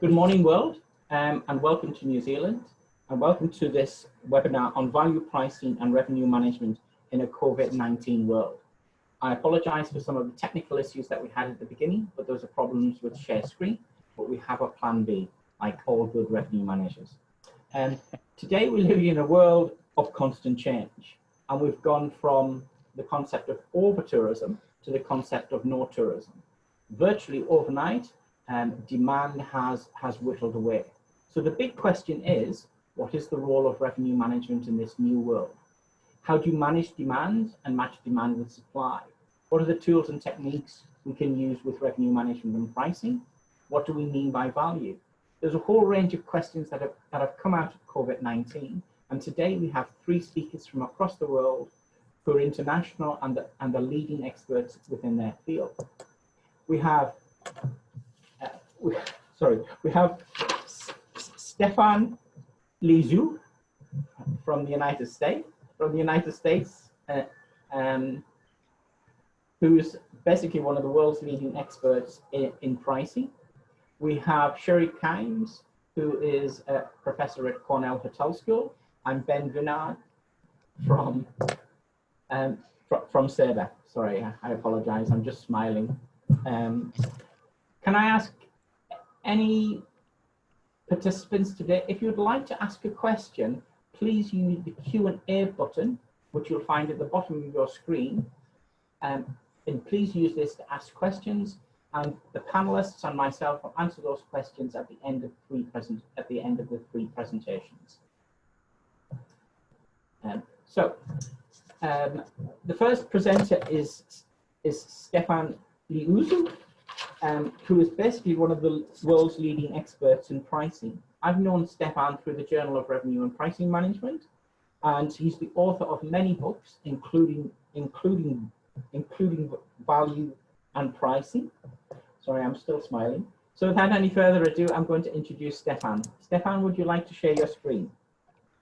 Good morning, world, and welcome to New Zealand, and welcome to this webinar on value pricing and revenue management in a COVID-19 world. I apologize for some of the technical issues that we had at the beginning, but those are problems with share screen, but we have a plan B, like all good revenue managers. Today we live in a world of constant change, and we've gone from the concept of over-tourism to the concept of no tourism. Virtually overnight, demand has whittled away. So the big question is, what is the role of revenue management in this new world? How do you manage demand and match demand with supply? What are the tools and techniques we can use with revenue management and pricing? What do we mean by value? There's a whole range of questions that have come out of COVID-19, and today we have 3 speakers from across the world who are international and the leading experts within their field. We have Stephan Liozu from the United States, who's basically one of the world's leading experts in pricing. We have Sherri Kimes, who is a professor at Cornell School, and Vinod from Sabre. Sorry, I apologize, I'm just smiling. Can I ask any participants today, if you'd like to ask a question, please use the Q&A button, which you'll find at the bottom of your screen, and please use this to ask questions, and the panelists and myself will answer those questions at the end of the 3 presentations. The first presenter is Stephan Liozu, who is basically one of the world's leading experts in pricing. I've known Stephan through the Journal of Revenue and Pricing Management, and he's the author of many books, including Value and Pricing. Sorry, I'm still smiling. So without any further ado, I'm going to introduce Stephan. Stephan, would you like to share your screen?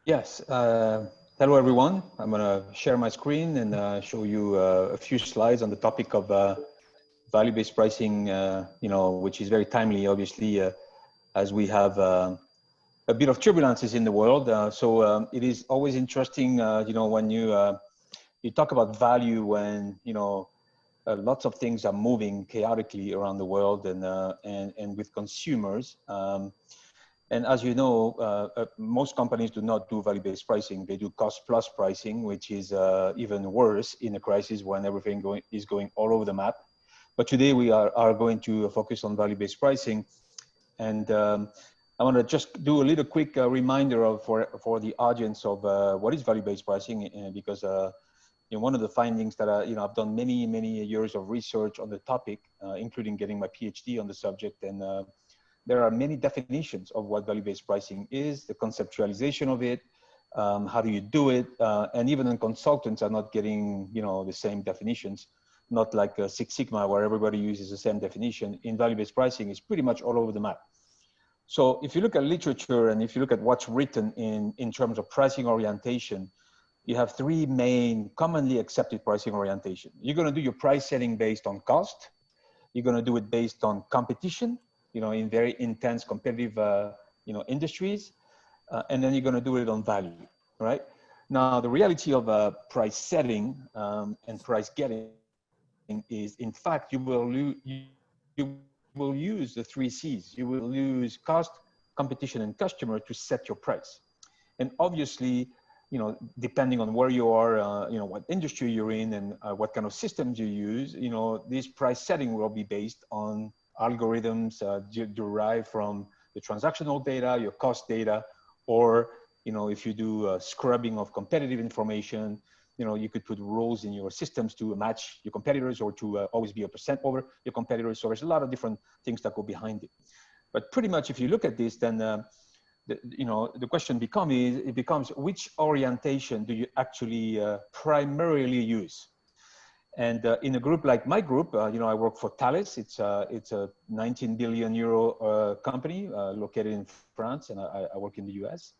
Yes. Hello, everyone. I'm going to share my screen and show you a few slides on the topic of value-based pricing, which is very timely, obviously, as we have a bit of turbulences in the world. So it is always interesting, when you talk about value when, lots of things are moving chaotically around the world and with consumers. And as you know, most companies do not do value-based pricing. They do cost-plus pricing, which is even worse in a crisis when everything is going all over the map. But today we are going to focus on value-based pricing. And I want to just do a little quick reminder for the audience of what is value-based pricing, because one of the findings that I've done many years of research on the topic, including getting my PhD on the subject, and there are many definitions of what value-based pricing is, the conceptualization of it, how do you do it, and even consultants are not getting the same definitions. Not like Six Sigma, where everybody uses the same definition. In value-based pricing, it's pretty much all over the map. So if you look at literature and if you look at what's written in terms of pricing orientation, you have 3 main commonly accepted pricing orientation. You're going to do your price setting based on cost. You're going to do it based on competition, in very intense competitive, industries. And then you're going to do it on value, right? Now, the reality of price setting and price getting is, in fact, you will use the 3 C's. You will use cost, competition, and customer to set your price. And obviously, depending on where you are, what industry you're in and what kind of systems you use, this price setting will be based on algorithms derived from the transactional data, your cost data, or, if you do scrubbing of competitive information, you could put rules in your systems to match your competitors or to always be a % over your competitors. So there's a lot of different things that go behind it. But pretty much if you look at this, then the question becomes which orientation do you actually primarily use? And in a group like my group, I work for Thales. It's a 19 billion euro company located in France, and I work in the US.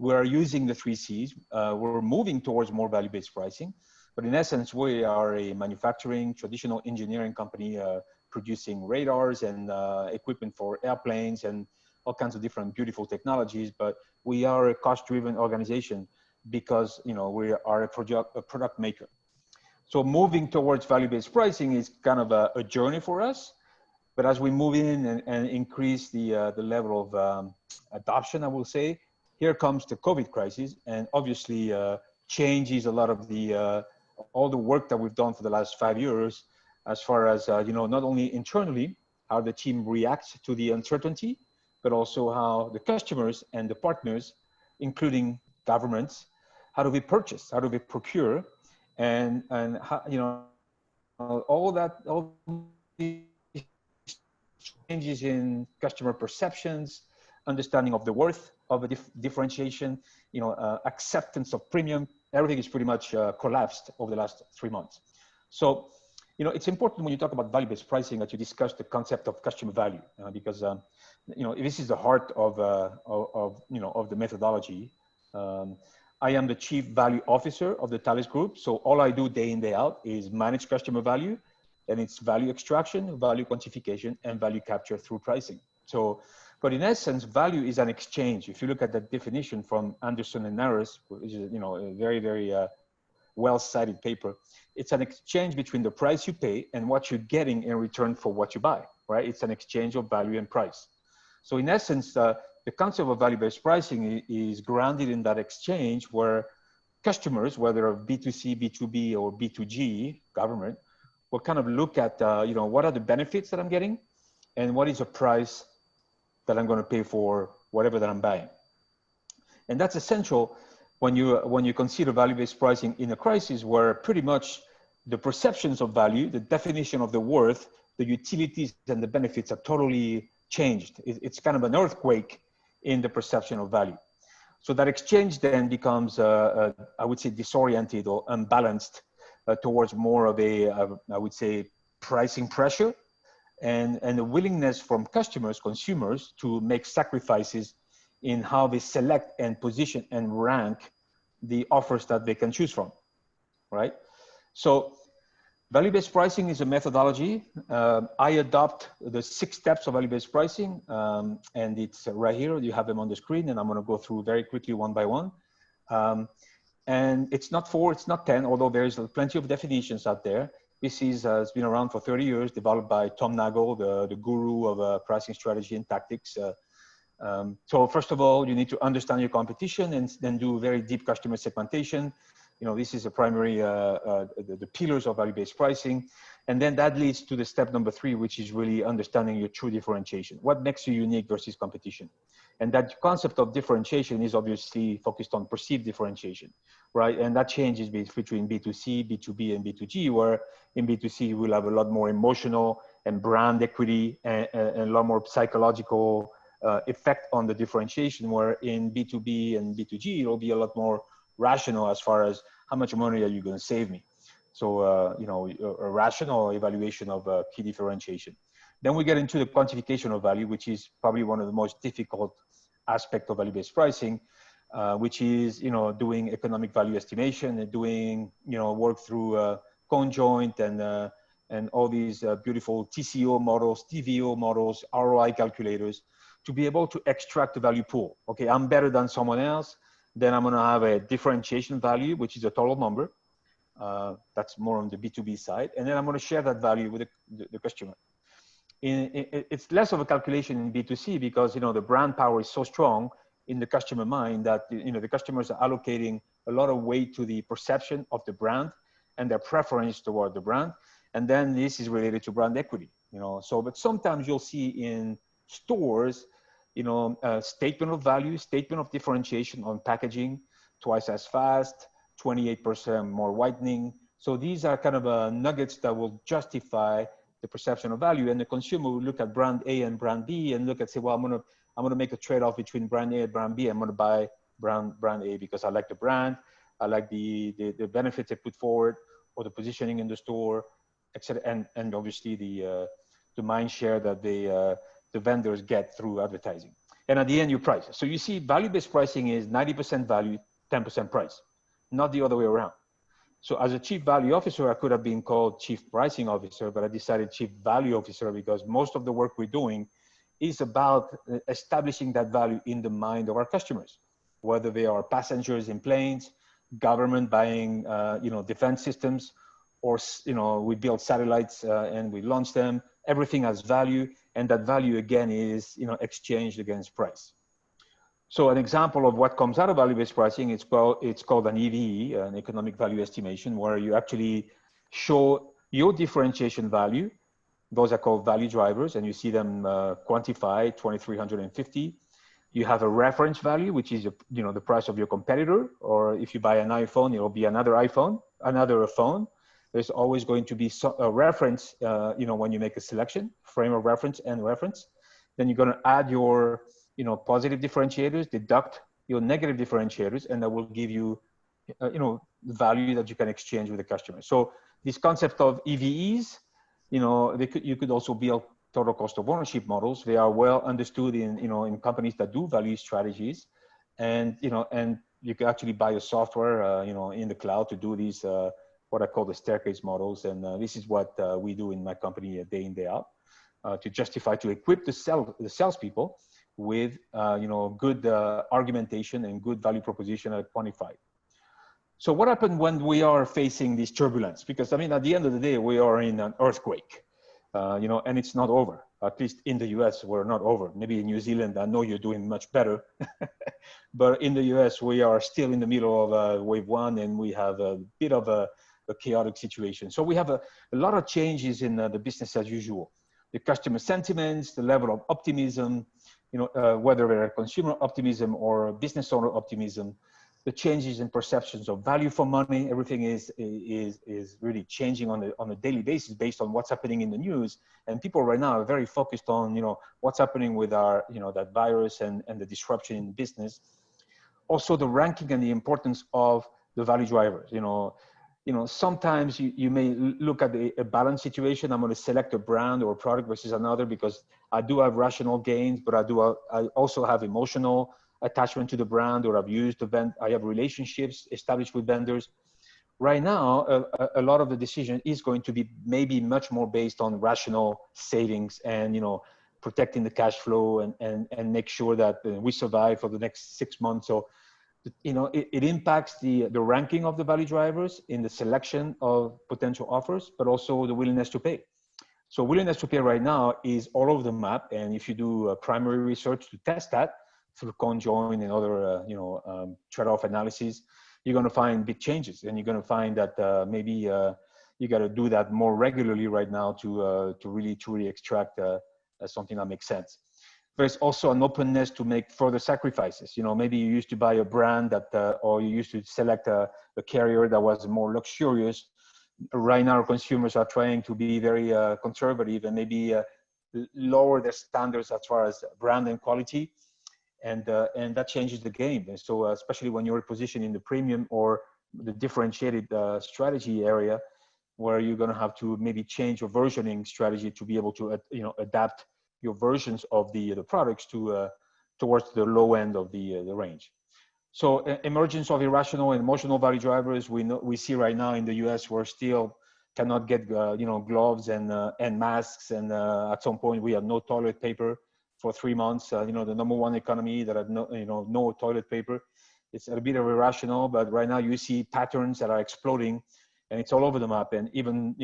We're using the 3 C's. We're moving towards more value-based pricing. But in essence, we are a manufacturing, traditional engineering company producing radars and equipment for airplanes and all kinds of different beautiful technologies, but we are a cost-driven organization because, you know, we are a product maker. So moving towards value-based pricing is kind of a journey for us. But as we move in and increase the level of adoption, I will say, here comes the COVID crisis, and obviously changes a lot of the all the work that we've done for the last 5 years, as far as you know, not only internally how the team reacts to the uncertainty, but also how the customers and the partners, including governments, how do we purchase, how do we procure, and how, you know, all these changes in customer perceptions, understanding of the worth of a differentiation, you know, acceptance of premium, everything is pretty much collapsed over the last 3 months. So, you know, it's important when you talk about value-based pricing that you discuss the concept of customer value, because, you know, this is the heart of you know, of the methodology. I am the Chief Value Officer of the Thales Group. So all I do day in, day out is manage customer value, and it's value extraction, value quantification, and value capture through pricing. So, but in essence, value is an exchange. If you look at the definition from Anderson and Nares, which is, you know, a very, very well-cited paper, it's an exchange between the price you pay and what you're getting in return for what you buy, right? It's an exchange of value and price. So in essence, the concept of value-based pricing is grounded in that exchange where customers, whether B2C, B2B, or B2G, government, will kind of look at, you know, what are the benefits that I'm getting and what is the price that I'm going to pay for whatever that I'm buying. And that's essential when you consider value-based pricing in a crisis where pretty much the perceptions of value, the definition of the worth, the utilities and the benefits are totally changed. It's kind of an earthquake in the perception of value. So that exchange then becomes, I would say, disoriented or unbalanced towards more of a, I would say, pricing pressure and a willingness from customers, consumers, to make sacrifices in how they select and position and rank the offers that they can choose from, right? So value-based pricing is a methodology. I adopt the 6 steps of value-based pricing, and it's right here. You have them on the screen, and I'm going to go through very quickly one by one. And it's not 4, it's not 10, although there's plenty of definitions out there. This has been around for 30 years, developed by Tom Nagel, the guru of pricing strategy and tactics. So first of all, you need to understand your competition and then do very deep customer segmentation. You know, this is a primary, the pillars of value-based pricing. And then that leads to the step number 3, which is really understanding your true differentiation. What makes you unique versus competition? And that concept of differentiation is obviously focused on perceived differentiation, right? And that changes between B2C, B2B, and B2G, where in B2C, we'll have a lot more emotional and brand equity and a lot more psychological effect on the differentiation, where in B2B and B2G, it'll be a lot more rational as far as how much money are you going to save me. So, you know, a rational evaluation of key differentiation. Then we get into the quantification of value, which is probably one of the most difficult aspects of value-based pricing, which is, you know, doing economic value estimation and doing, you know, work through conjoint and all these beautiful TCO models, TVO models, ROI calculators, to be able to extract the value pool. Okay, I'm better than someone else. Then I'm going to have a differentiation value, which is a total number. That's more on the B2B side. And then I'm going to share that value with the customer. It's less of a calculation in B2C because, you know, the brand power is so strong in the customer mind that, you know, the customers are allocating a lot of weight to the perception of the brand and their preference toward the brand. And then this is related to brand equity, you know. So, but sometimes you'll see in stores, you know, statement of value, statement of differentiation on packaging, twice as fast, 28% more whitening. So these are kind of nuggets that will justify the perception of value, and the consumer will look at brand A and brand B and look at, say, well, I'm gonna make a trade-off between brand A and brand B. I'm gonna buy brand A because I like the brand, I like the benefits they put forward, or the positioning in the store, etc. And obviously the mind share that the vendors get through advertising. And at the end, you price. So you see, value-based pricing is 90% value, 10% price, not the other way around. So as a chief value officer, I could have been called chief pricing officer, but I decided chief value officer because most of the work we're doing is about establishing that value in the mind of our customers, whether they are passengers in planes, government buying, defense systems, or, we build satellites and we launch them. Everything has value, and that value again is, exchanged against price. So an example of what comes out of value-based pricing, it's called an EVE, an economic value estimation, where you actually show your differentiation value. Those are called value drivers, and you see them quantified, 2,350. You have a reference value, which is the price of your competitor, or if you buy an iPhone, it will be another phone. There's always going to be a reference, when you make a selection, frame of reference and reference. Then you're going to add your positive differentiators, deduct your negative differentiators, and that will give you, the value that you can exchange with the customer. So this concept of EVEs, you could also build total cost of ownership models. They are well understood in companies that do value strategies, and you can actually buy a software, in the cloud to do these, what I call the staircase models. And this is what we do in my company day in, day out, to equip the salespeople with good argumentation and good value proposition quantified. So what happened when we are facing this turbulence? Because at the end of the day, we are in an earthquake, and it's not over. At least in the US, we're not over. Maybe in New Zealand, I know you're doing much better. But in the US, we are still in the middle of wave one, and we have a bit of a chaotic situation. So we have a lot of changes in the business as usual. The customer sentiments, the level of optimism, whether they're consumer optimism or business owner optimism, the changes in perceptions of value for money, everything is really changing on a daily basis based on what's happening in the news. And people right now are very focused on, what's happening with our, that virus and the disruption in business. Also the ranking and the importance of the value drivers. Sometimes you may look at a balanced situation. I'm going to select a brand or a product versus another because I do have rational gains, but I also have emotional attachment to the brand, or I have relationships established with vendors. Right now, a lot of the decision is going to be maybe much more based on rational savings and, protecting the cash flow and make sure that we survive for the next 6 months. So, it impacts the ranking of the value drivers in the selection of potential offers, but also the willingness to pay. So willingness to pay right now is all over the map. And if you do primary research to test that through conjoint and other, trade-off analysis, you're going to find big changes. And you're going to find that maybe you got to do that more regularly right now to really extract something that makes sense. There's also an openness to make further sacrifices. Maybe you used to buy a brand or you used to select a carrier that was more luxurious. Right now, consumers are trying to be very conservative and maybe lower their standards as far as brand and quality. And that changes the game. And so especially when you're positioned in the premium or the differentiated strategy area, where you're going to have to maybe change your versioning strategy to be able to adapt your versions of the products towards the low end of the range. So emergence of irrational and emotional value drivers, we see right now in the US, we're still cannot get gloves and masks, and at some point we have no toilet paper for 3 months. The number one economy that had no toilet paper. It's a bit of irrational, but right now you see patterns that are exploding, and it's all over the map. And even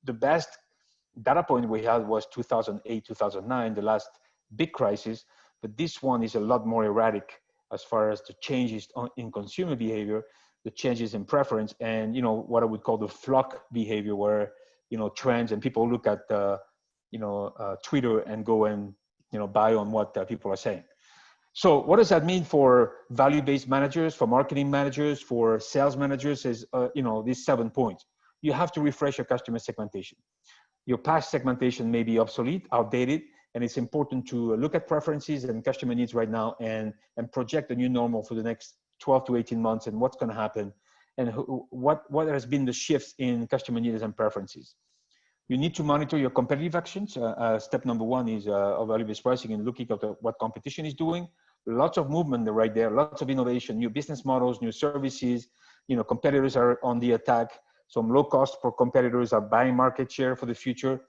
the best data point we had was 2008, 2009, the last big crisis. But this one is a lot more erratic as far as the changes in consumer behavior, the changes in preference, and what I would call the flock behavior, where trends and people look at Twitter and go and buy on what people are saying. So what does that mean for value-based managers, for marketing managers, for sales managers? Is these 7 points. You have to refresh your customer segmentation. Your past segmentation may be obsolete, outdated, and it's important to look at preferences and customer needs right now and project a new normal for the next 12 to 18 months and what's going to happen and what has been the shifts in customer needs and preferences. You need to monitor your competitive actions. Step number 1 is of value-based pricing and looking at what competition is doing. Lots of movement right there, lots of innovation, new business models, new services. Competitors are on the attack. Some low-cost competitors are buying market share for the future.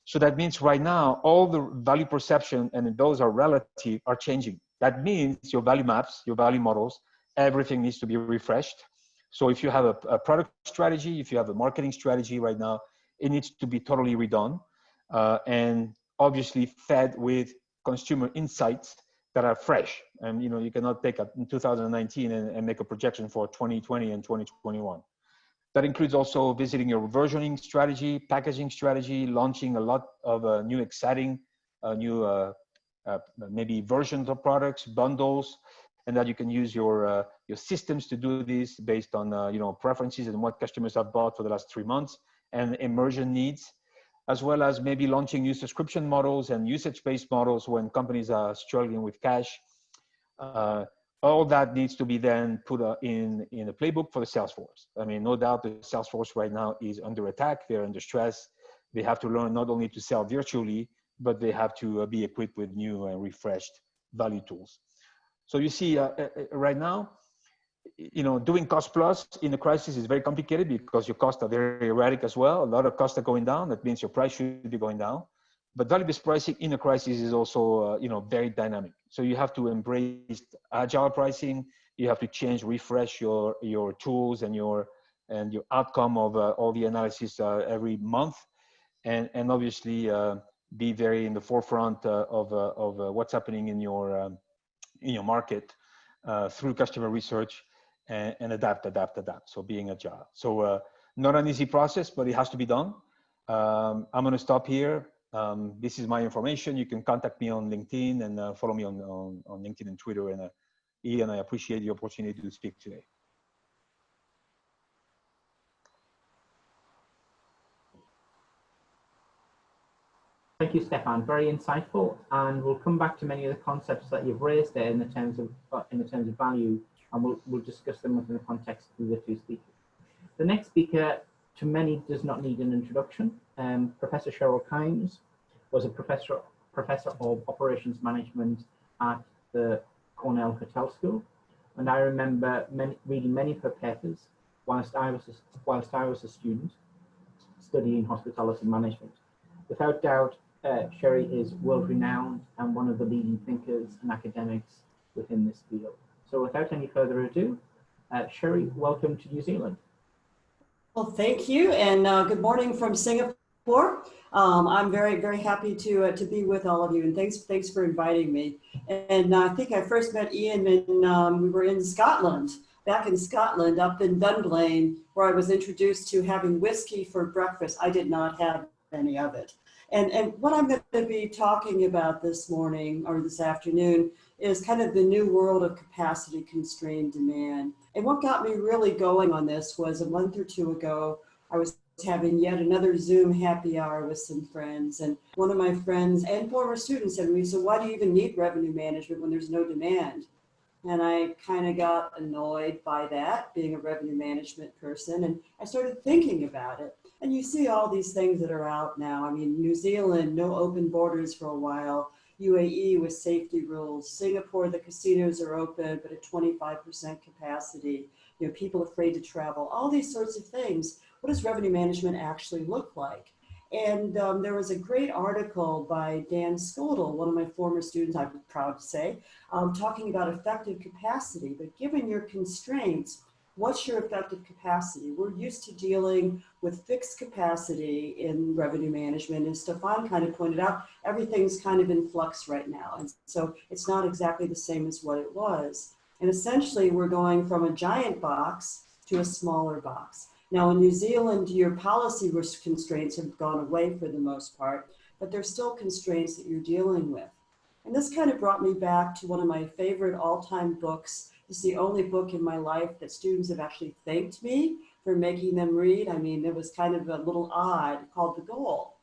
So that means right now, all the value perception, and those are relative, are changing. That means your value maps, your value models, everything needs to be refreshed. So if you have a product strategy, if you have a marketing strategy right now, it needs to be totally redone, and obviously fed with consumer insights that are fresh. And you cannot take a 2019 and make a projection for 2020 and 2021. That includes also visiting your versioning strategy, packaging strategy, launching a lot of new exciting, maybe versions of products, bundles, and that you can use your systems to do this based on preferences and what customers have bought for the last 3 months and immersion needs, as well as maybe launching new subscription models and usage-based models when companies are struggling with cash. All that needs to be then put in a playbook for the sales force. I mean, no doubt the sales force right now is under attack. They're under stress. They have to learn not only to sell virtually, but they have to be equipped with new and refreshed value tools. So you see right now, doing cost plus in a crisis is very complicated because your costs are very erratic as well. A lot of costs are going down. That means your price should be going down. But value-based pricing in a crisis is also, very dynamic. So you have to embrace agile pricing. You have to change, refresh your tools and your outcome of all the analysis every month, and obviously be very in the forefront of what's happening in your market through customer research and adapt. So being agile. So not an easy process, but it has to be done. I'm going to stop here. This is my information. You can contact me on LinkedIn and follow me on LinkedIn and Twitter. And Ian, I appreciate the opportunity to speak today. Thank you, Stephan. Very insightful, and we'll come back to many of the concepts that you've raised there in the terms of value, and we'll discuss them within the context of the two speakers. The next speaker, to many, does not need an introduction. Professor Sherri Kimes was a professor of operations management at the Cornell Hotel School, and I remember reading many of her papers whilst I was a student studying hospitality management. Without doubt, Sherri is world-renowned and one of the leading thinkers and academics within this field. So without any further ado, Sherri, welcome to New Zealand. Well, thank you, and good morning from Singapore. I'm very, very happy to be with all of you, and thanks for inviting me. And I think I first met Ian when we were in Scotland, back in Scotland, up in Dunblane, where I was introduced to having whiskey for breakfast. I did not have any of it. And what I'm going to be talking about this morning or this afternoon is kind of the new world of capacity constrained demand. And what got me really going on this was a month or two ago, I was having yet another Zoom happy hour with some friends. And one of my friends and former students said to me, so why do you even need revenue management when there's no demand? And I kind of got annoyed by that, being a revenue management person. And I started thinking about it. And you see all these things that are out now. I mean, New Zealand, no open borders for a while. UAE with safety rules. Singapore, the casinos are open, but at 25% capacity. People afraid to travel. All these sorts of things. What does revenue management actually look like? And there was a great article by Dan Skodel, one of my former students, I'm proud to say, talking about effective capacity. But given your constraints, what's your effective capacity? We're used to dealing with fixed capacity in revenue management. And Stephan kind of pointed out, everything's kind of in flux right now. And so it's not exactly the same as what it was. And essentially, we're going from a giant box to a smaller box. Now, in New Zealand, your policy constraints have gone away for the most part, but there's still constraints that you're dealing with. And this kind of brought me back to one of my favorite all-time books. It's the only book in my life that students have actually thanked me for making them read. I mean, it was kind of a little odd, called The Goal.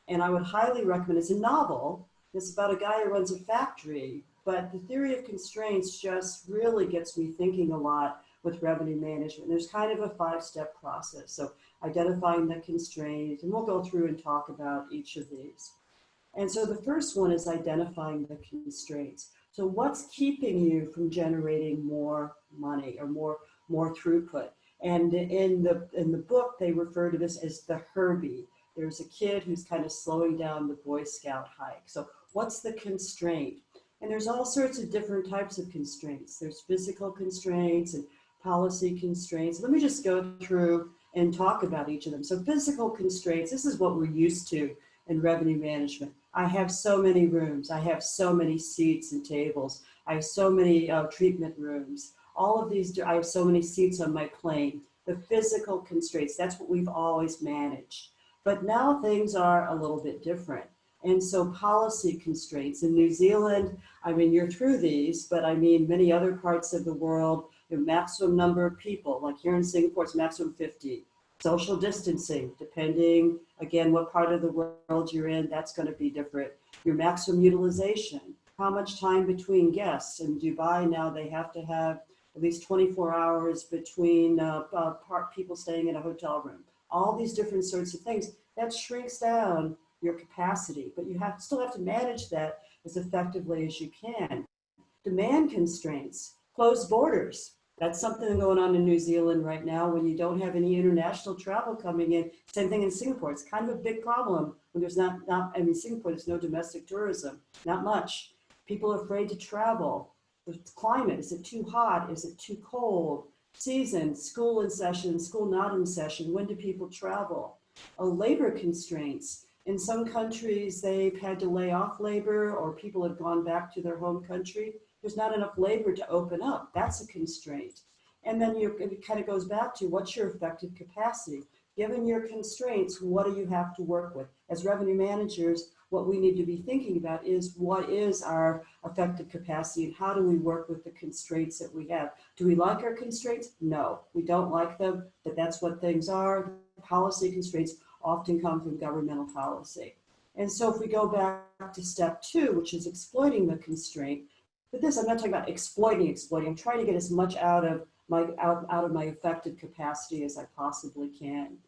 And I would highly recommend, it's a novel. It's about a guy who runs a factory, but the theory of constraints just really gets me thinking a lot with revenue management. There's kind of a 5-step process. So identifying the constraints, and we'll go through and talk about each of these. And so the first one is identifying the constraints. So what's keeping you from generating more money or more throughput? And in the book, they refer to this as the Herbie. There's a kid who's kind of slowing down the Boy Scout hike. So what's the constraint? And there's all sorts of different types of constraints. There's physical constraints and policy constraints. Let me just go through and talk about each of them. So physical constraints, this is what we're used to in revenue management. I have so many rooms. I have so many seats and tables. I have so many treatment rooms. All of these, I have so many seats on my plane. The physical constraints, that's what we've always managed. But now things are a little bit different. And so policy constraints in New Zealand, I mean, you're through these, but I mean, many other parts of the world, the maximum number of people, like here in Singapore, it's maximum 50. Social distancing, depending, again, what part of the world you're in, that's going to be different. Your maximum utilization, how much time between guests. In Dubai now, they have to have at least 24 hours between people staying in a hotel room. All these different sorts of things, that shrinks down your capacity, but you still have to manage that as effectively as you can. Demand constraints, closed borders. That's something going on in New Zealand right now when you don't have any international travel coming in. Same thing in Singapore. It's kind of a big problem when there's Singapore, there's no domestic tourism, not much. People are afraid to travel. The climate, is it too hot? Is it too cold? Season, school in session, school not in session. When do people travel? Labor constraints. In some countries, they've had to lay off labor or people have gone back to their home country. There's not enough labor to open up. That's a constraint. And then it kind of goes back to what's your effective capacity? Given your constraints, what do you have to work with? As revenue managers, what we need to be thinking about is what is our effective capacity and how do we work with the constraints that we have? Do we like our constraints? No, we don't like them, but that's what things are. Policy constraints often come from governmental policy. And so if we go back to step 2, which is exploiting the constraint, but this, I'm not talking about exploiting. I'm trying to get as much out of my effective capacity as I possibly can.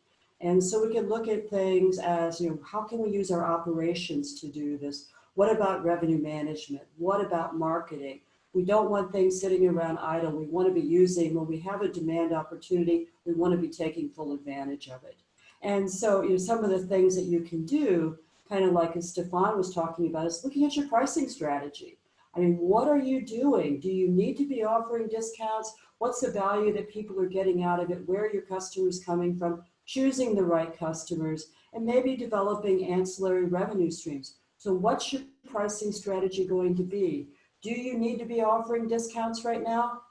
And so we can look at things as, how can we use our operations to do this? What about revenue management? What about marketing? We don't want things sitting around idle. We want to be using, when we have a demand opportunity, we want to be taking full advantage of it. And so, some of the things that you can do, kind of like as Stephan was talking about, is looking at your pricing strategy. I mean, what are you doing? Do you need to be offering discounts? What's the value that people are getting out of it? Where are your customers coming from? Choosing the right customers, and maybe developing ancillary revenue streams. So what's your pricing strategy going to be? Do you need to be offering discounts right now?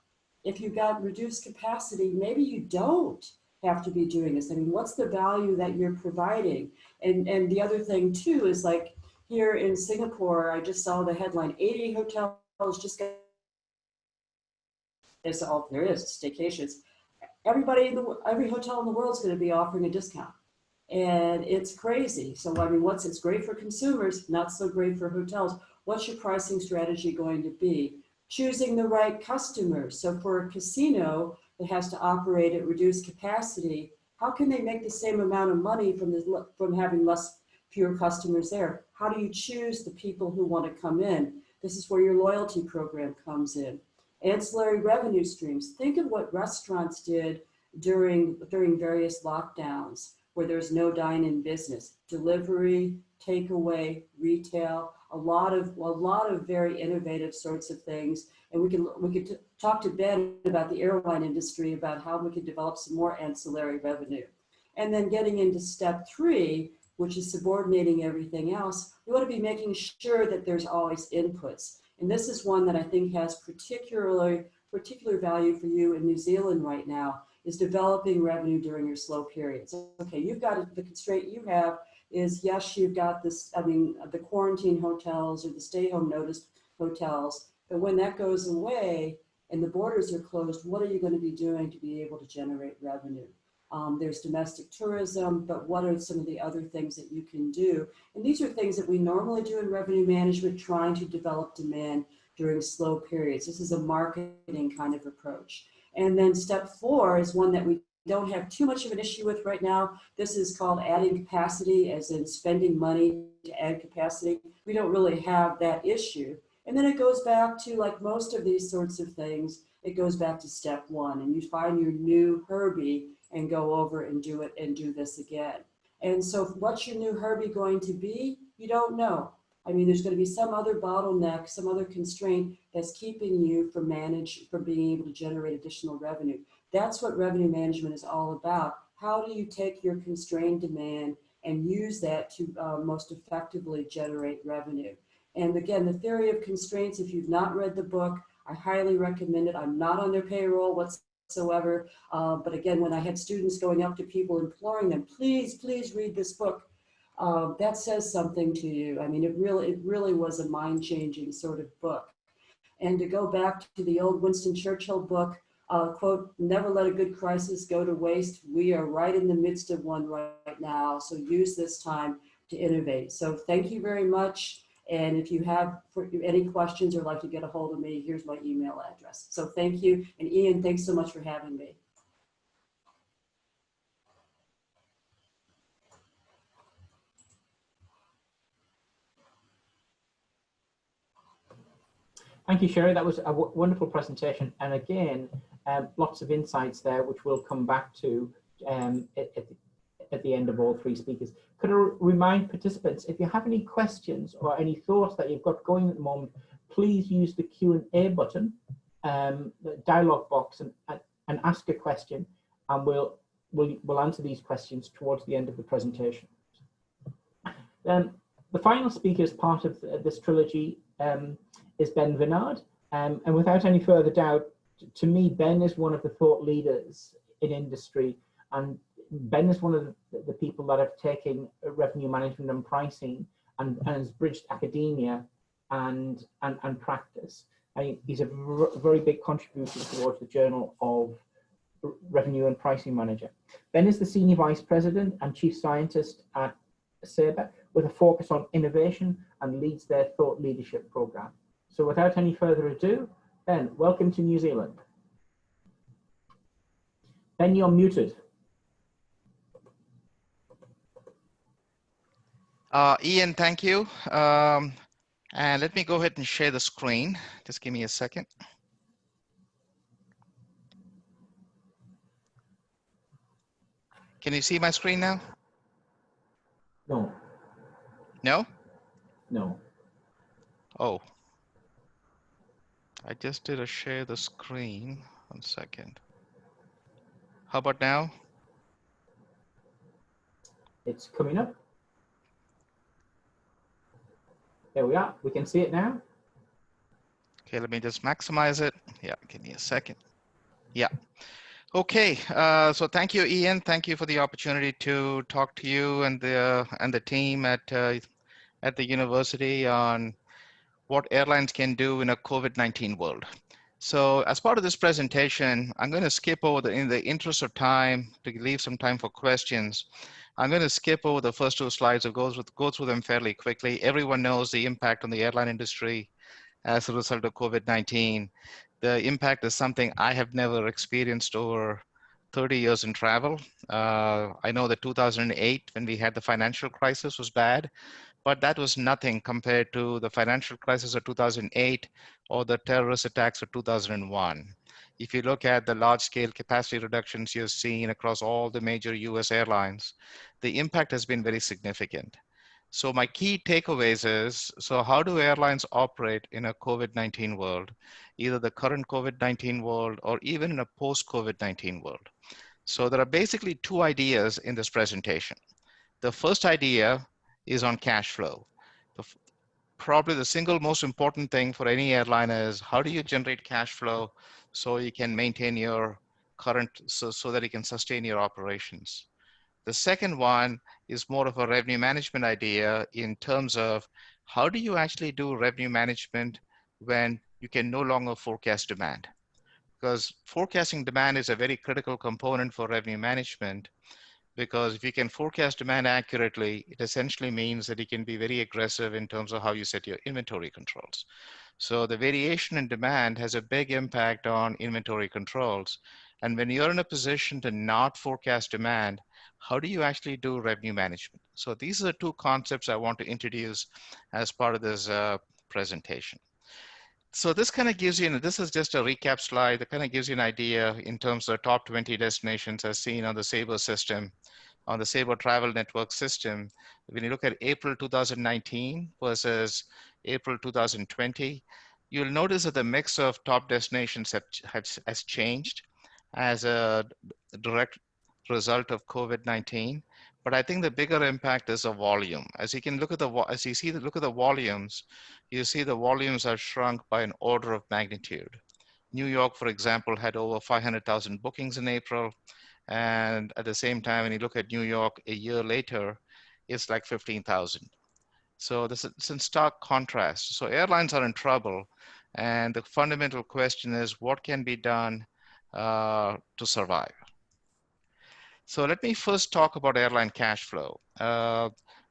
If you've got reduced capacity, maybe you don't have to be doing this. I mean, what's the value that you're providing? And the other thing too is, like here in Singapore, I just saw the headline, 80 hotels just got, it's all there is, staycations. Every hotel in the world is going to be offering a discount. And it's crazy. So, I mean, it's great for consumers, not so great for hotels. What's your pricing strategy going to be? Choosing the right customers. So for a casino that has to operate at reduced capacity, how can they make the same amount of money from having fewer customers there? How do you choose the people who want to come in? This is where your loyalty program comes in. Ancillary revenue streams. Think of what restaurants did during various lockdowns, where there's no dine-in business, delivery, takeaway, retail, a lot of very innovative sorts of things. And we could talk to Ben about the airline industry, about how we could develop some more ancillary revenue. And then getting into step 3, which is subordinating everything else, we want to be making sure that there's always inputs. And this is one that I think has particular value for you in New Zealand right now, is developing revenue during your slow periods. Okay, you've got the constraint you have is, yes, you've got this, the quarantine hotels or the stay home notice hotels, but when that goes away and the borders are closed, what are you going to be doing to be able to generate revenue? There's domestic tourism, but what are some of the other things that you can do? And these are things that we normally do in revenue management, trying to develop demand during slow periods. This is a marketing kind of approach. And then step 4 is one that we don't have too much of an issue with right now. This is called adding capacity, as in spending money to add capacity. We don't really have that issue. And then it goes back to, like most of these sorts of things, it goes back to step 1, and you find your new Herbie and go over and do it and do this again. And so what's your new Herbie going to be? You don't know. I mean, there's going to be some other bottleneck, some other constraint that's keeping you from being able to generate additional revenue. That's what revenue management is all about. How do you take your constrained demand and use that to most effectively generate revenue? And again, the theory of constraints, if you've not read the book, I highly recommend it. I'm not on their payroll whatsoever. But again, when I had students going up to people imploring them, please, please read this book, that says something to you. I mean, it really was a mind-changing sort of book. And to go back to the old Winston Churchill book, quote, never let a good crisis go to waste. We are right in the midst of one right now. So use this time to innovate. So thank you very much. And if you have any questions or like to get a hold of me, here's my email address. So thank you. And Ian, thanks so much for having me. Thank you, Sherri. That was a wonderful presentation. And again, lots of insights there, which we'll come back to at the end of all three speakers. Could I remind participants, if you have any questions or any thoughts that you've got going at the moment, please use the Q&A button, the dialog box, and ask a question, and we'll answer these questions towards the end of the presentation. The final speaker as part of this trilogy is Ben Vinod, and without any further doubt, to me, Ben is one of the thought leaders in industry, and Ben is one of the people that have taken revenue management and pricing and has bridged academia and practice. I mean, he's a very big contributor towards the Journal of Revenue and Pricing Manager. Ben is the Senior Vice President and Chief Scientist at Sabre, with a focus on innovation, and leads their thought leadership program. So without any further ado, Ben, welcome to New Zealand. Ben, you're muted. Ian, thank you. And let me go ahead and share the screen. Just give me a second. Can you see my screen now? No. No? No. Oh. I just did a share the screen. 1 second. How about now? It's coming up. There we are. We can see it now. Okay, let me just maximize it. Yeah, give me a second. Yeah. Okay, so thank you, Ian. Thank you for the opportunity to talk to you and the team at the university on what airlines can do in a COVID-19 world. So as part of this presentation, I'm going to skip over in the interest of time, to leave some time for questions. I'm going to skip over the first 2 slides and go through them fairly quickly. Everyone knows the impact on the airline industry as a result of COVID-19. The impact is something I have never experienced over 30 years in travel. I know that 2008, when we had the financial crisis, was bad, but that was nothing compared to the financial crisis of 2008 or the terrorist attacks of 2001. If you look at the large-scale capacity reductions you've seen across all the major US airlines, the impact has been very significant. So my key takeaways is, so how do airlines operate in a COVID-19 world, either the current COVID-19 world or even in a post-COVID-19 world? So there are basically 2 ideas in this presentation. The first idea is on cash flow. Probably the single most important thing for any airline is, how do you generate cash flow so you can maintain your current, so that you can sustain your operations? The second one is more of a revenue management idea in terms of, how do you actually do revenue management when you can no longer forecast demand? Because forecasting demand is a very critical component for revenue management, because if you can forecast demand accurately, it essentially means that you can be very aggressive in terms of how you set your inventory controls. So the variation in demand has a big impact on inventory controls. And when you're in a position to not forecast demand, how do you actually do revenue management? So these are the 2 concepts I want to introduce as part of this presentation. So this kind of gives you, this is just a recap slide that kind of gives you an idea in terms of top 20 destinations as seen on the Sabre system. on the Sabre Travel Network system, when you look at April 2019 versus April 2020, you'll notice that the mix of top destinations has changed as a direct result of COVID-19. But I think the bigger impact is the volume. As you can look at look at the volumes, you see the volumes are shrunk by an order of magnitude. New York, for example, had over 500,000 bookings in April. And at the same time, when you look at New York a year later, it's like 15,000. So this is in stark contrast. So airlines are in trouble. And the fundamental question is, what can be done to survive? So let me first talk about airline cash flow.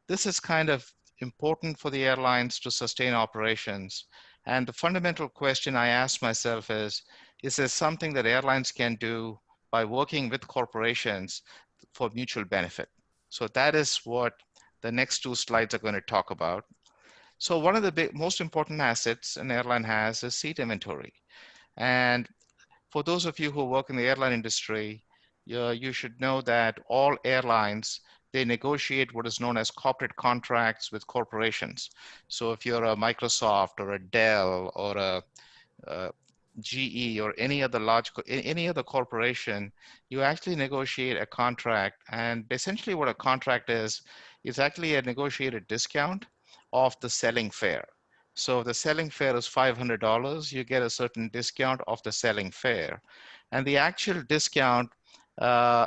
This is kind of important for the airlines to sustain operations. And the fundamental question I ask myself is there something that airlines can do by working with corporations for mutual benefit? So that is what the next two slides are going to talk about. So one of the most important assets an airline has is seat inventory. And for those of you who work in the airline industry, you should know that all airlines, they negotiate what is known as corporate contracts with corporations. So if you're a Microsoft or a Dell or a GE or any other corporation, you actually negotiate a contract. And essentially what a contract is actually a negotiated discount of the selling fare. So if the selling fare is $500, you get a certain discount of the selling fare. And the actual discount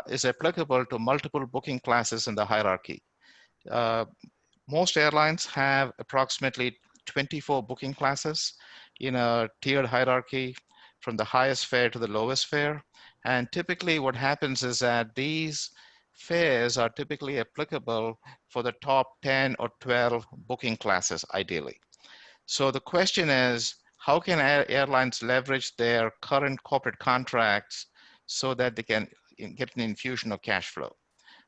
is applicable to multiple booking classes in the hierarchy. Most airlines have approximately 24 booking classes in a tiered hierarchy from the highest fare to the lowest fare. And typically what happens is that these fares are typically applicable for the top 10 or 12 booking classes, ideally. So the question is, how can airlines leverage their current corporate contracts so that they can get an infusion of cash flow?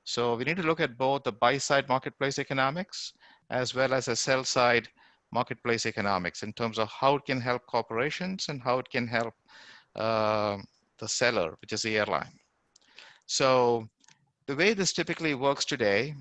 So we need to look at both the buy-side marketplace economics as well as a sell-side marketplace economics in terms of how it can help corporations and how it can help the seller, which is the airline. So the way this typically works today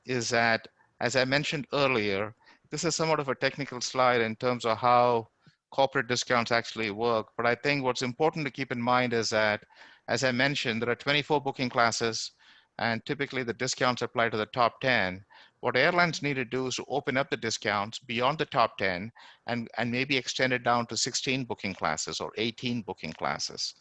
is that, as I mentioned earlier, this is somewhat of a technical slide in terms of how corporate discounts actually work. But I think what's important to keep in mind is that, as I mentioned, there are 24 booking classes, and typically the discounts apply to the top 10. What airlines need to do is to open up the discounts beyond the top 10 and maybe extend it down to 16 booking classes or 18 booking classes.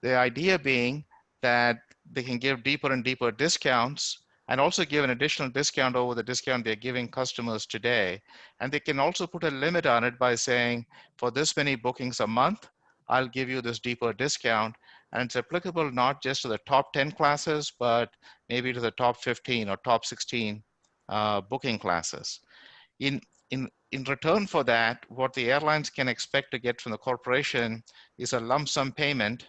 The idea being that they can give deeper and deeper discounts and also give an additional discount over the discount they're giving customers today. And they can also put a limit on it by saying, for this many bookings a month, I'll give you this deeper discount. And it's applicable not just to the top 10 classes, but maybe to the top 15 or top 16 booking classes. In return for that, what the airlines can expect to get from the corporation is a lump sum payment,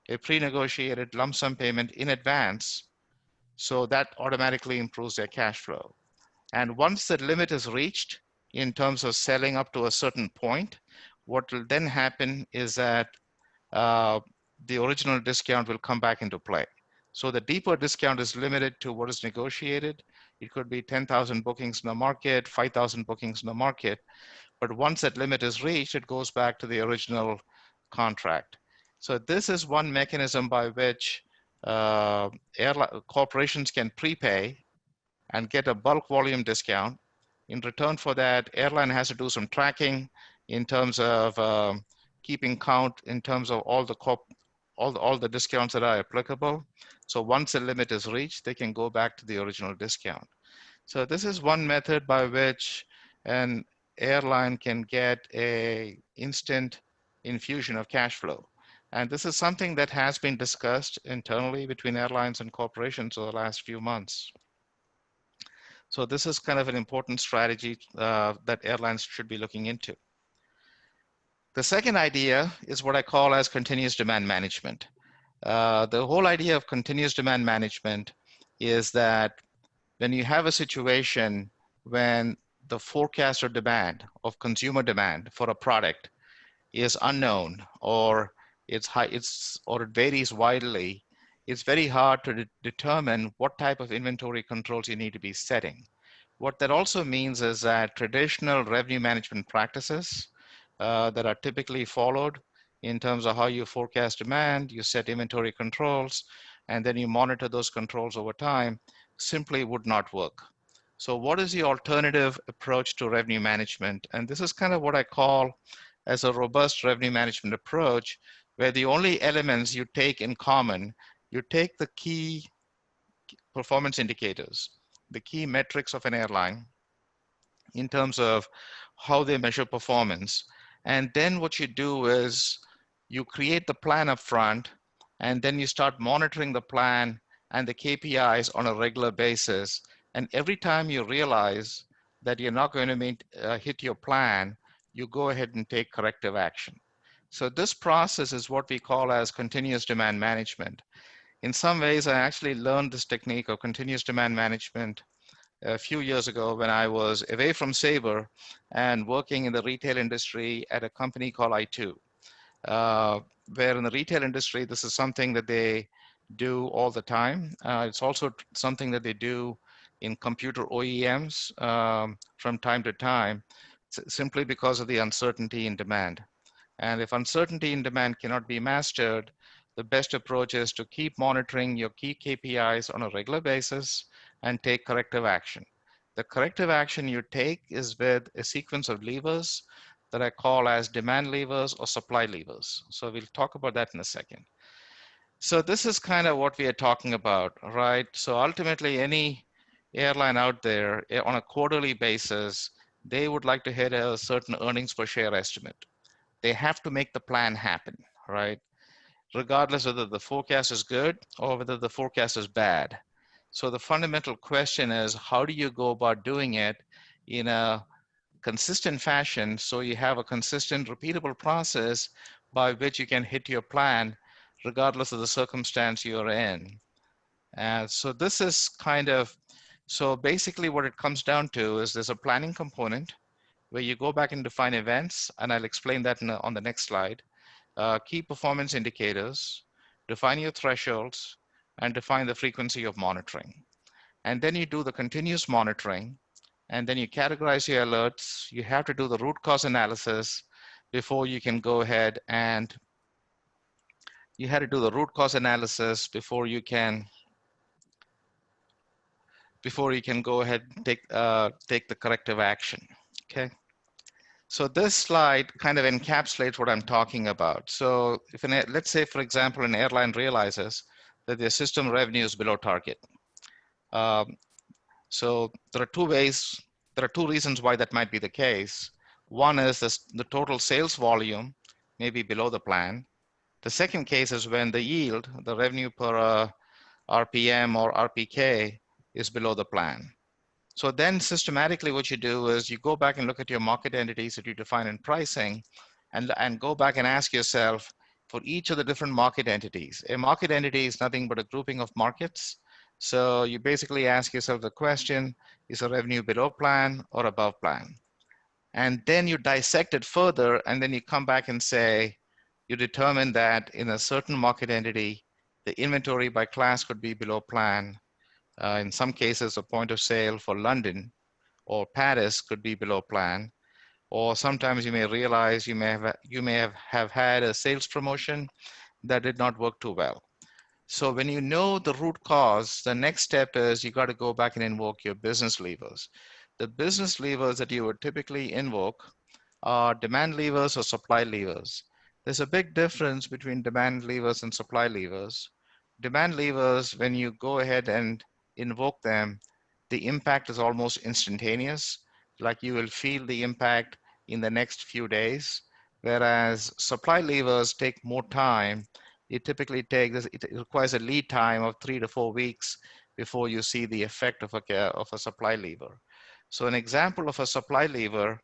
a pre-negotiated lump sum payment in advance. So that automatically improves their cash flow. And once the limit is reached in terms of selling up to a certain point, what will then happen is that the original discount will come back into play. So the deeper discount is limited to what is negotiated. It could be 10,000 bookings in the market, 5,000 bookings in the market. But once that limit is reached, it goes back to the original contract. So this is one mechanism by which corporations can prepay and get a bulk volume discount. In return for that, airline has to do some tracking in terms of keeping count in terms of all the discounts that are applicable. So once the limit is reached, they can go back to the original discount. So this is one method by which an airline can get an instant infusion of cash flow. And this is something that has been discussed internally between airlines and corporations over the last few months. So this is kind of an important strategy that airlines should be looking into. The second idea is what I call as continuous demand management. The whole idea of continuous demand management is that when you have a situation when the forecast or demand of consumer demand for a product is unknown or it varies widely, it's very hard to determine what type of inventory controls you need to be setting. What that also means is that traditional revenue management practices that are typically followed in terms of how you forecast demand, you set inventory controls, and then you monitor those controls over time, simply would not work. So what is the alternative approach to revenue management? And this is kind of what I call as a robust revenue management approach, where the only elements you take in common, you take the key performance indicators, the key metrics of an airline in terms of how they measure performance. And then what you do is you create the plan up front, and then you start monitoring the plan and the KPIs on a regular basis. And every time you realize that you're not going to hit your plan, you go ahead and take corrective action. So this process is what we call as continuous demand management. In some ways, I actually learned this technique of continuous demand management a few years ago when I was away from Sabre and working in the retail industry at a company called I2, where in the retail industry, this is something that they do all the time. It's also something that they do in computer OEMs from time to time, simply because of the uncertainty in demand. And if uncertainty in demand cannot be mastered, the best approach is to keep monitoring your key KPIs on a regular basis and take corrective action. The corrective action you take is with a sequence of levers that I call as demand levers or supply levers. So we'll talk about that in a second. So this is kind of what we are talking about, right? So ultimately, any airline out there on a quarterly basis, they would like to hit a certain earnings per share estimate. They have to make the plan happen, right? Regardless whether the forecast is good or whether the forecast is bad. So the fundamental question is, how do you go about doing it in a consistent fashion so you have a consistent, repeatable process by which you can hit your plan regardless of the circumstance you're in. And so this is kind of, so basically what it comes down to is there's a planning component where you go back and define events, and I'll explain that on the next slide. Key performance indicators, define your thresholds, and define the frequency of monitoring. And then you do the continuous monitoring, and then you categorize your alerts. You have to do the root cause analysis before you can go ahead and you had to do the root cause analysis before you can go ahead and take the corrective action. Okay. So this slide kind of encapsulates what I'm talking about. So if let's say, for example, an airline realizes that their system revenue is below target. So there are two reasons why that might be the case. One is the total sales volume may be below the plan. The second case is when the yield, the revenue per RPM or RPK, is below the plan. So then systematically what you do is you go back and look at your market entities that you define in pricing and go back and ask yourself for each of the different market entities. A market entity is nothing but a grouping of markets. So you basically ask yourself the question, is the revenue below plan or above plan? And then you dissect it further, and then you come back and say, you determine that in a certain market entity, the inventory by class could be below plan. In some cases, a point of sale for London or Paris could be below plan. Or sometimes you may realize you may have had a sales promotion that did not work too well. So when you know the root cause, the next step is you got to go back and invoke your business levers. The business levers that you would typically invoke are demand levers or supply levers. There's a big difference between demand levers and supply levers. Demand levers, when you go ahead and invoke them, the impact is almost instantaneous. Like you will feel the impact in the next few days, whereas supply levers take more time. It typically it requires a lead time of 3 to 4 weeks before you see the effect of a supply lever. So an example of a supply lever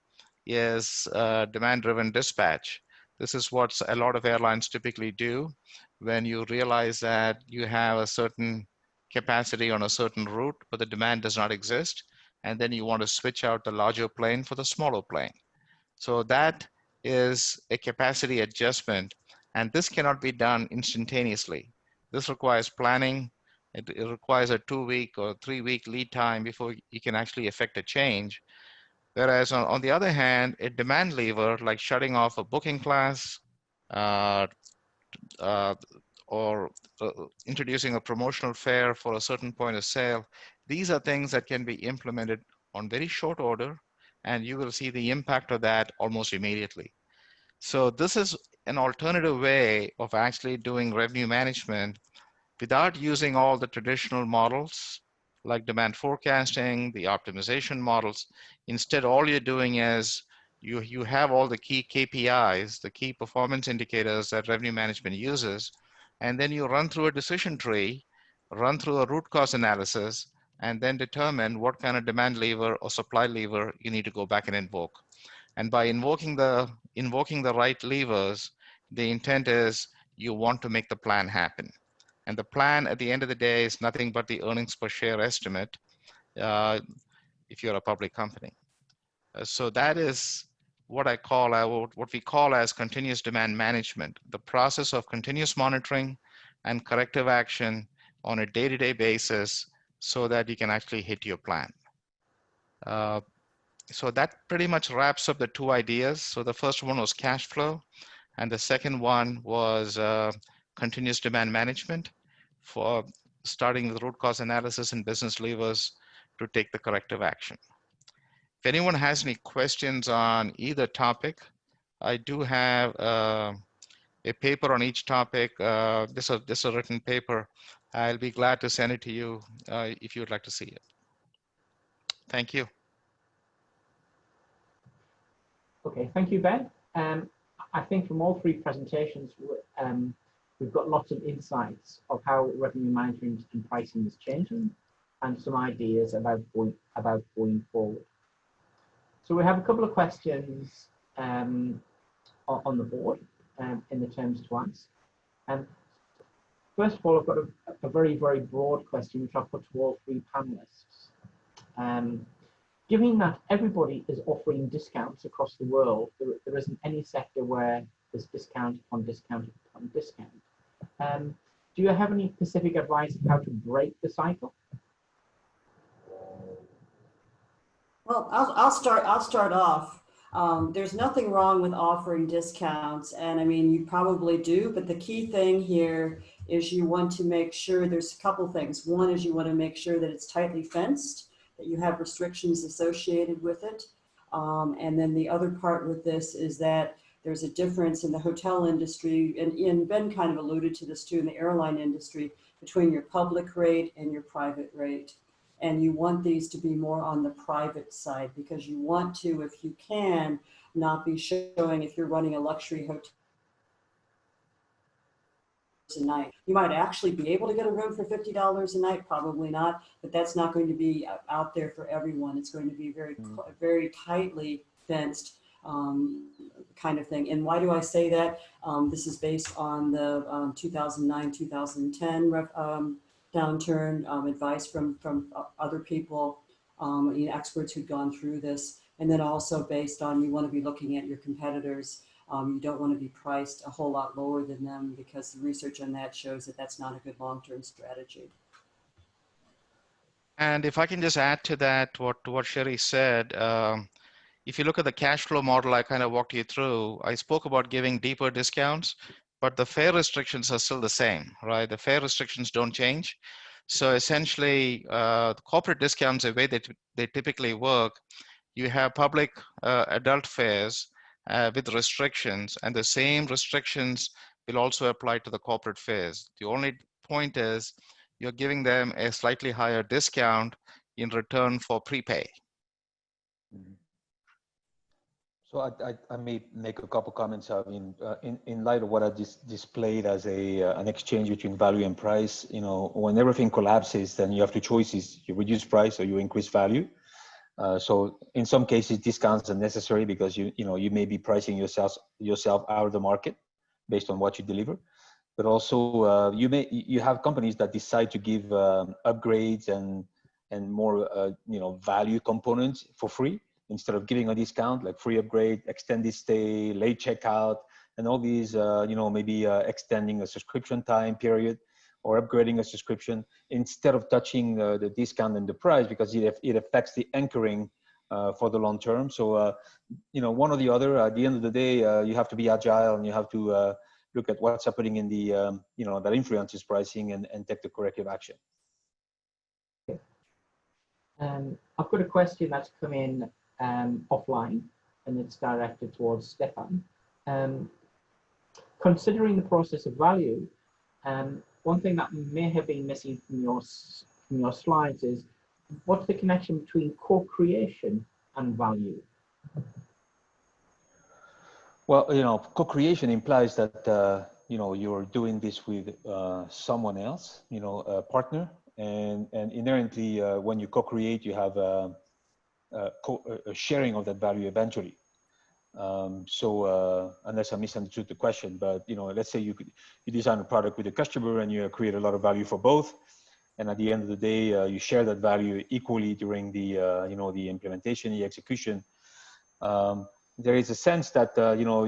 is demand-driven dispatch. This is what a lot of airlines typically do when you realize that you have a certain capacity on a certain route, but the demand does not exist. And then you want to switch out the larger plane for the smaller plane. So that is a capacity adjustment. And this cannot be done instantaneously. This requires planning. It requires a 2-week or 3-week lead time before you can actually effect a change. Whereas on the other hand, a demand lever like shutting off a booking class uh, uh, or introducing a promotional fare for a certain point of sale, these are things that can be implemented on very short order, and you will see the impact of that almost immediately. So this is an alternative way of actually doing revenue management without using all the traditional models like demand forecasting, the optimization models. Instead, all you're doing is you have all the key KPIs, the key performance indicators that revenue management uses, and then you run through a decision tree, run through a root cause analysis, and then determine what kind of demand lever or supply lever you need to go back and invoke. And by invoking the right levers, the intent is you want to make the plan happen. And the plan at the end of the day is nothing but the earnings per share estimate if you're a public company. So that is what what we call as continuous demand management, the process of continuous monitoring and corrective action on a day-to-day basis so that you can actually hit your plan. So that pretty much wraps up the two ideas. So the first one was cash flow, and the second one was continuous demand management, for starting with root cause analysis and business levers to take the corrective action. If anyone has any questions on either topic, I do have a paper on each topic. This is a written paper. I'll be glad to send it to you if you would like to see it. Thank you. Okay, thank you, Ben. I think from all three presentations, we've got lots of insights of how revenue management and pricing is changing, and some ideas about going forward. So we have a couple of questions on the board in the terms to ask. First of all, I've got a very, very broad question, which I'll put to all three panelists. Given that everybody is offering discounts across the world, there isn't any sector where there's discount upon discount upon discount. Do you have any specific advice on how to break the cycle? Well, I'll start off. There's nothing wrong with offering discounts, and I mean, you probably do, but the key thing here is you want to make sure there's a couple things. One is you want to make sure that it's tightly fenced, that you have restrictions associated with it. And then the other part with this is that there's a difference in the hotel industry, and Ben kind of alluded to this too, in the airline industry, between your public rate and your private rate. And you want these to be more on the private side, because you want to, if you can, not be showing, if you're running a luxury hotel a night. You might actually be able to get a room for $50 a night, probably not, but that's not going to be out there for everyone. It's going to be very tightly fenced kind of thing. And why do I say that? This is based on the 2009-2010 downturn, advice from other people, experts who've gone through this, and then also based on, you want to be looking at your competitors. You don't want to be priced a whole lot lower than them, because the research on that shows that that's not a good long-term strategy. And if I can just add to that, what Sherri said, if you look at the cash flow model I kind of walked you through, I spoke about giving deeper discounts, but the fare restrictions are still the same, right? The fare restrictions don't change. So essentially, corporate discounts, the way that they typically work, you have public adult fares with restrictions, and the same restrictions will also apply to the corporate fares. The only point is you're giving them a slightly higher discount in return for prepay. So I may make a couple comments. I mean, in light of what I just displayed as an exchange between value and price, when everything collapses, then you have two choices: you reduce price or you increase value. So in some cases, discounts are necessary because you may be pricing yourself out of the market based on what you deliver. But also you have companies that decide to give upgrades and more value components for free, instead of giving a discount, like free upgrade, extended stay, late checkout, and all these maybe extending a subscription time period. or upgrading a subscription instead of touching the discount and the price, because it affects the anchoring for the long term. So, you know, one or the other. At the end of the day, you have to be agile, and you have to look at what's happening in the, you know, that influences pricing, and take the corrective action. I've got a question that's come in offline, and it's directed towards Stephan. Considering the process of value, one thing that may have been missing from your slides is, what's the connection between co-creation and value? Well, you know, co-creation implies that you know, you're doing this with someone else, you know, a partner, and inherently when you co-create, you have a sharing of that value eventually. So unless I misunderstood the question, but you know, let's say you design a product with a customer and you create a lot of value for both, and at the end of the day, you share that value equally during the you know, the implementation, the execution. There is a sense that you know,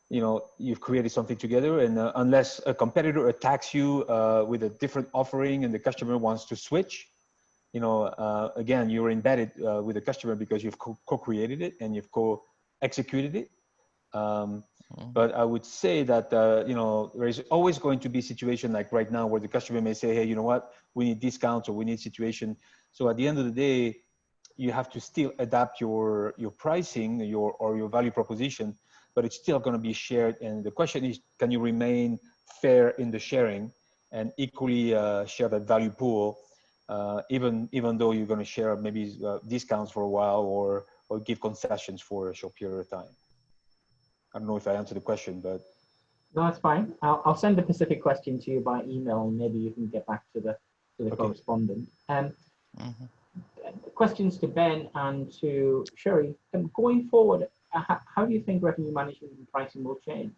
you've created something together, and unless a competitor attacks you with a different offering and the customer wants to switch, you know, again, you're embedded with the customer because you've co-created it and you've co-executed it. But I would say that, you know, there is always going to be a situation like right now where the customer may say, hey, you know what, we need discounts or we need situation. So at the end of the day, you have to still adapt your pricing, your value proposition, but it's still going to be shared. And the question is, can you remain fair in the sharing and equally share that value pool, even though you're going to share maybe discounts for a while, or give concessions for a short period of time? I don't know if I answered the question, but. No, that's fine. I'll send the specific question to you by email, and maybe you can get back to the Okay. correspondent. Questions to Ben and to Sherri. Going forward, how do you think revenue management and pricing will change?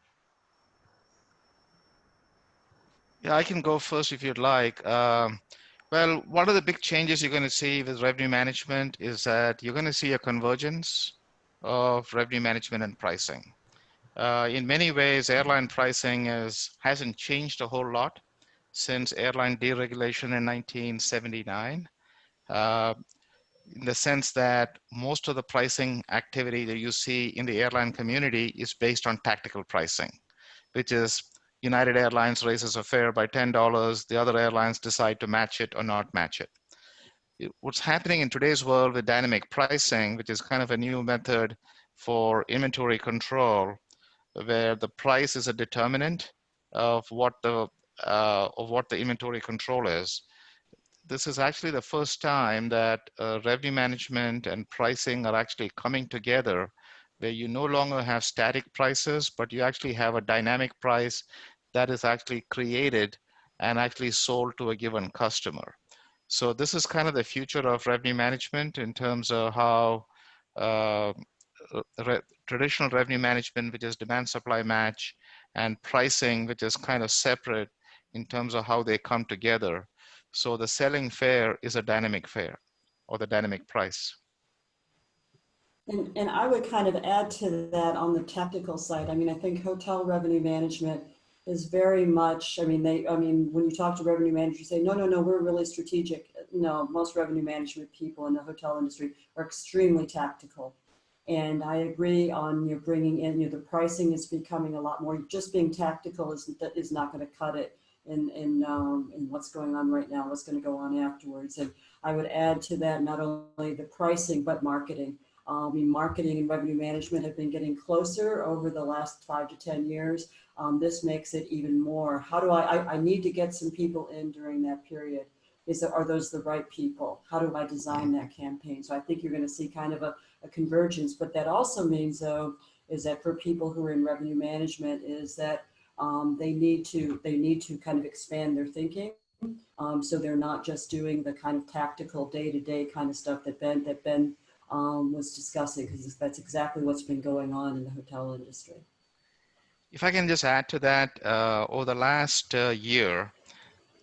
Yeah, I can go first if you'd like. Well, one of the big changes you're going to see with revenue management is that you're going to see a convergence of revenue management and pricing. In many ways, airline pricing hasn't changed a whole lot since airline deregulation in 1979. In the sense that most of the pricing activity that you see in the airline community is based on tactical pricing, which is United Airlines raises a fare by $10, the other airlines decide to match it or not match it. What's happening in today's world with dynamic pricing, which is kind of a new method for inventory control, where the price is a determinant of what the inventory control is. This is actually the first time that revenue management and pricing are actually coming together, where you no longer have static prices, but you actually have a dynamic price that is actually created and actually sold to a given customer. So this is kind of the future of revenue management in terms of how traditional revenue management, which is demand supply match, and pricing, which is kind of separate in terms of how they come together. So the selling fare is a dynamic fare, or the dynamic price. And I would kind of add to that on the tactical side. I mean, I think hotel revenue management is very much, I mean, when you talk to revenue managers, you say, no, we're really strategic. No, most revenue management people in the hotel industry are extremely tactical. And I agree on you bringing in, the pricing is becoming a lot more, just being tactical is not going to cut it in what's going on right now, what's going to go on afterwards. And I would add to that not only the pricing, but marketing. I mean, marketing and revenue management have been getting closer over the last 5 to 10 years. This makes it even more. How do I need to get some people in during that period. Are those the right people? How do I design that campaign? So I think you're going to see kind of a convergence. But that also means, though, is that for people who are in revenue management, is that they need to kind of expand their thinking. So they're not just doing the kind of tactical day-to-day kind of stuff that Ben was discussing, because that's exactly what's been going on in the hotel industry. If I can just add to that, over the last year,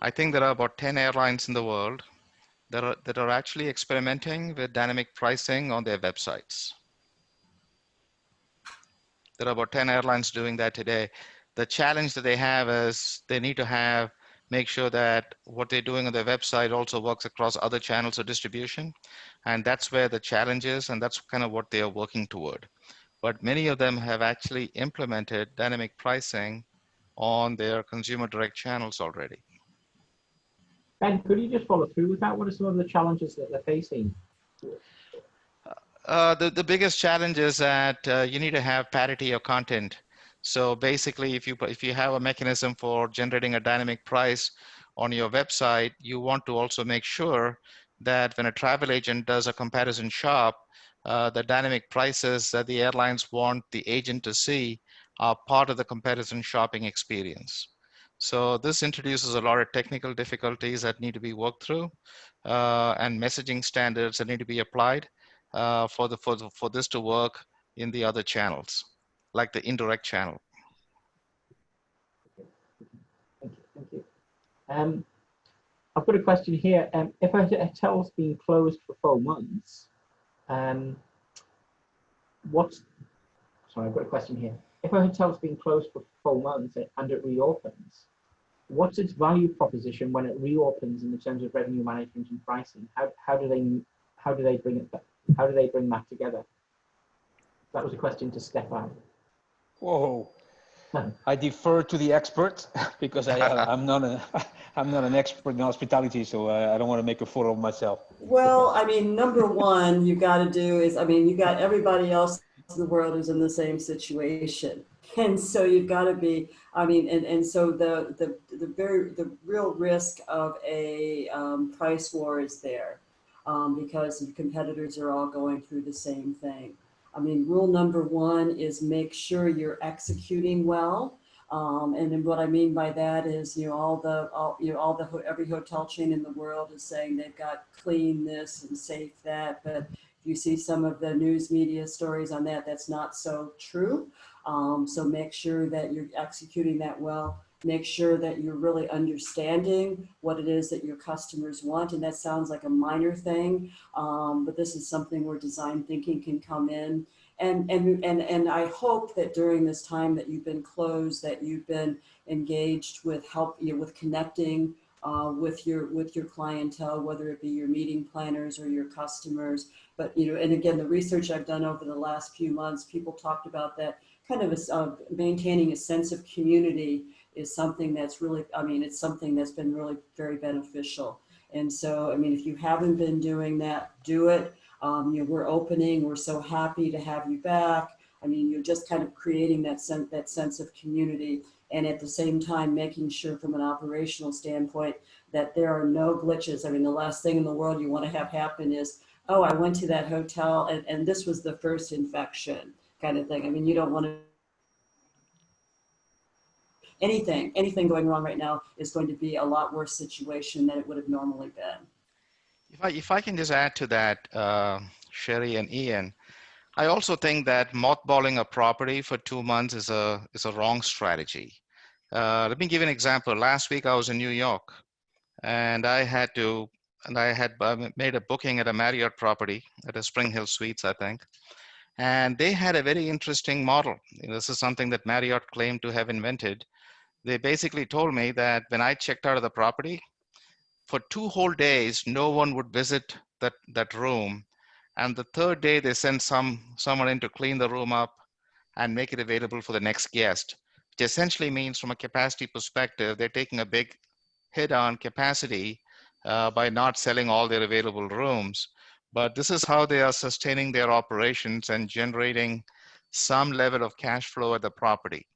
I think there are about 10 airlines in the world that are actually experimenting with dynamic pricing on their websites. There are about 10 airlines doing that today. the challenge that they have is they need to make sure that what they're doing on their website also works across other channels of distribution. And that's where the challenge is, and that's kind of what they are working toward. But many of them have actually implemented dynamic pricing on their consumer direct channels already. Ben, could you just follow through with that? What are some of the challenges that they're facing? The biggest challenge is that you need to have parity of content. So basically, if you have a mechanism for generating a dynamic price on your website, you want to also make sure that when a travel agent does a comparison shop, the dynamic prices that the airlines want the agent to see are part of the comparison shopping experience. So this introduces a lot of technical difficulties that need to be worked through, and messaging standards that need to be applied for this to work in the other channels, like the indirect channel. Thank you. I've got a question here. If a hotel's been closed for 4 months, I've got a question here. If a hotel's been closed for 4 months and it reopens, what's its value proposition when it reopens in terms of revenue management and pricing? How do they bring that together? That was a question to Stephan. Whoa. I defer to the expert because I'm not an expert in hospitality, so I don't want to make a fool of myself. Well, I mean, number one, you got to do is, I mean, you got everybody else in the world is in the same situation. And so you've got to be, I mean, and so the real risk of a price war is there because the competitors are all going through the same thing. I mean, rule number one is make sure you're executing well. And then what I mean by that is, every hotel chain in the world is saying they've got clean this and safe that, but you see some of the news media stories on that, that's not so true. So make sure that you're executing that well. Make sure that you're really understanding what it is that your customers want. And that sounds like a minor thing, but this is something where design thinking can come in. And I hope that during this time that you've been closed, that you've been engaged with with connecting with your clientele, whether it be your meeting planners or your customers. But and again, the research I've done over the last few months, people talked about that kind of maintaining a sense of community is something that's really, I mean, it's something that's been really very beneficial. And so, I mean, if you haven't been doing that, do it. We're opening. We're so happy to have you back. I mean, you're just kind of creating that sense of community, and at the same time, making sure from an operational standpoint that there are no glitches. I mean, the last thing in the world you want to have happen is, oh, I went to that hotel and this was the first infection kind of thing. I mean, you don't want to. Anything going wrong right now is going to be a lot worse situation than it would have normally been. If I can just add to that, Sherri and Ian, I also think that mothballing a property for 2 months is a wrong strategy. Let me give you an example. Last week I was in New York, and I had made a booking at a Marriott property at a Spring Hill Suites, I think, and they had a very interesting model. This is something that Marriott claimed to have invented. They basically told me that when I checked out of the property, for 2 whole days, no one would visit that room. And the 3rd day, they sent someone in to clean the room up and make it available for the next guest, which essentially means from a capacity perspective, they're taking a big hit on capacity by not selling all their available rooms. But this is how they are sustaining their operations and generating some level of cash flow at the property.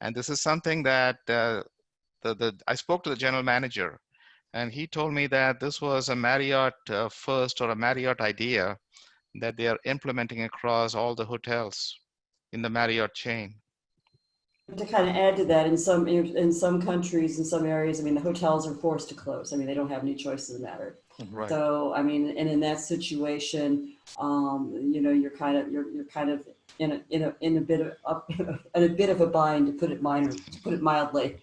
And this is something that I spoke to the general manager, and he told me that this was a Marriott first or a Marriott idea that they are implementing across all the hotels in the Marriott chain. To kind of add to that, in some countries, in some areas, I mean, the hotels are forced to close. I mean, they don't have any choice in the matter. Right. So, I mean, and in that situation, you're kind of in a bit of a bind, to put it mildly.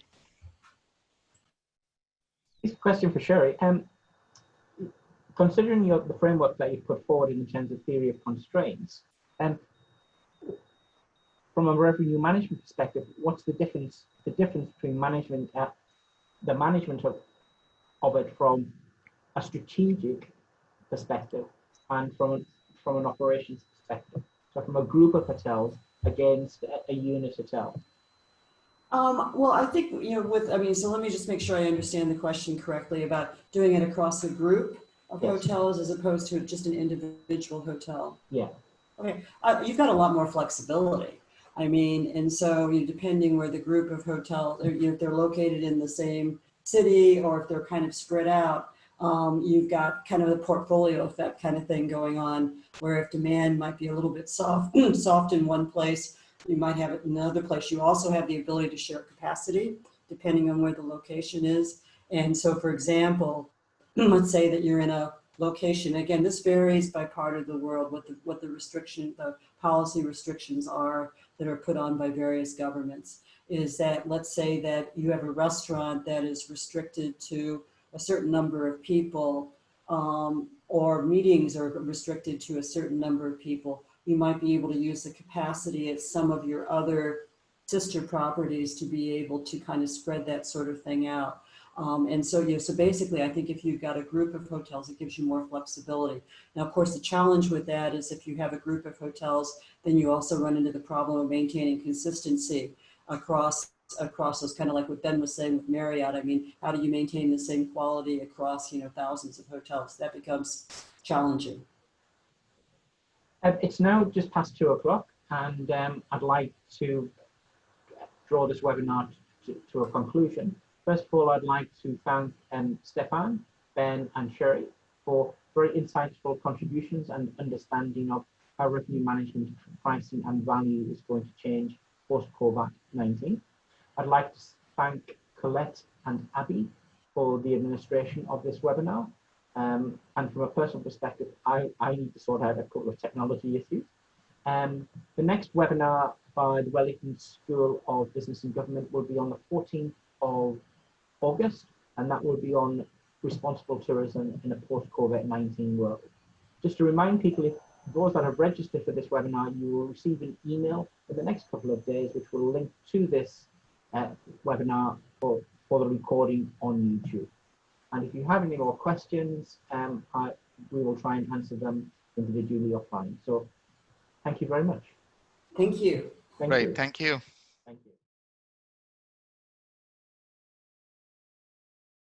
This question for Sherri. Considering the framework that you put forward in terms of theory of constraints, from from a revenue management perspective, what's the difference between management, the management of it from a strategic perspective and from an operations perspective? So from a group of hotels against a unit hotel. Well, I think, so let me just make sure I understand the question correctly about doing it across a group of Yes. hotels as opposed to just an individual hotel. Yeah. Okay, you've got a lot more flexibility. I mean, and so depending where the group of hotels, if they're located in the same city or if they're kind of spread out, you've got kind of a portfolio effect kind of thing going on, where if demand might be a little bit soft in one place, you might have it in another place. You also have the ability to share capacity depending on where the location is. And so, for example, let's say that you're in a location. Again, this varies by part of the world, what the policy restrictions are that are put on by various governments. Is that, let's say that you have a restaurant that is restricted to a certain number of people, or meetings are restricted to a certain number of people. You might be able to use the capacity at some of your other sister properties to be able to kind of spread that sort of thing out. And so, so basically, I think if you've got a group of hotels, it gives you more flexibility. Now, of course, the challenge with that is if you have a group of hotels, then you also run into the problem of maintaining consistency across those, kind of like what Ben was saying with Marriott. I mean, how do you maintain the same quality across, thousands of hotels? That becomes challenging. It's now just past 2 o'clock, and I'd like to draw this webinar to a conclusion. First of all, I'd like to thank Stephan, Ben, and Sherri for very insightful contributions and understanding of how revenue management, pricing, and value is going to change post-COVID-19. I'd like to thank Colette and Abby for the administration of this webinar. And from a personal perspective, I need to sort out a couple of technology issues. The next webinar by the Wellington School of Business and Government will be on the 14th of August, and that will be on responsible tourism in a post-COVID-19 world. Just to remind people, if those that have registered for this webinar, you will receive an email in the next couple of days, which will link to this webinar for the recording on YouTube. And if you have any more questions, we will try and answer them individually offline. So thank you very much. Thank you. Thank you. Thank you.